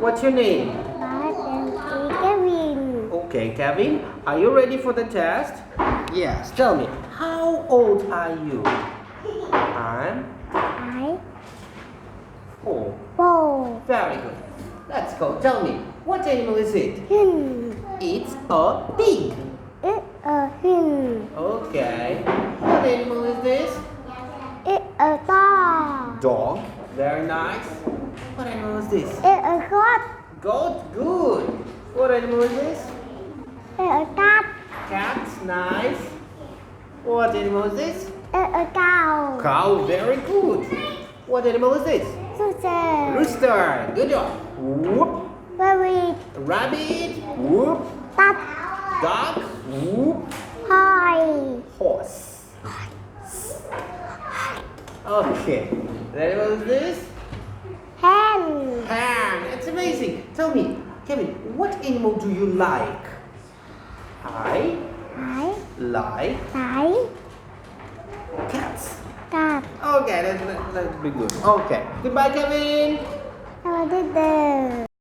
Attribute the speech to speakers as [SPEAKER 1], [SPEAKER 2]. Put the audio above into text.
[SPEAKER 1] What's your name?
[SPEAKER 2] Kevin.
[SPEAKER 1] Okay, Kevin. Are you ready for the test? Yes. Tell me, how old are you? I'm
[SPEAKER 2] I
[SPEAKER 1] 4.
[SPEAKER 2] four.
[SPEAKER 1] Very good. Let's go. Tell me, what animal is it?
[SPEAKER 2] Hin.
[SPEAKER 1] It's a pig.
[SPEAKER 2] It's a hin.
[SPEAKER 1] Okay. What animal is this?
[SPEAKER 2] It's a dog.
[SPEAKER 1] Dog. Very nice. What animal is this?
[SPEAKER 2] It's a goat.
[SPEAKER 1] Goat. Good. What animal is this?
[SPEAKER 2] It's a cat.
[SPEAKER 1] Cat. Nice. What animal is this?
[SPEAKER 2] It's a cow.
[SPEAKER 1] Cow. Very good. What animal is this?
[SPEAKER 2] Rooster.
[SPEAKER 1] Rooster. Good job. Whoop.
[SPEAKER 2] Rabbit.
[SPEAKER 1] Rabbit. Whoop.
[SPEAKER 2] Duck.
[SPEAKER 1] Duck. Whoop.
[SPEAKER 2] Horse.
[SPEAKER 1] Horse. Okay. What animal is this?
[SPEAKER 2] Hen.
[SPEAKER 1] Hen. It's amazing. Tell me, Kevin, what animal do you like? I
[SPEAKER 2] I
[SPEAKER 1] like
[SPEAKER 2] like
[SPEAKER 1] cats.
[SPEAKER 2] cat.
[SPEAKER 1] Okay, let's be good. Okay. Goodbye, Kevin.
[SPEAKER 2] How did the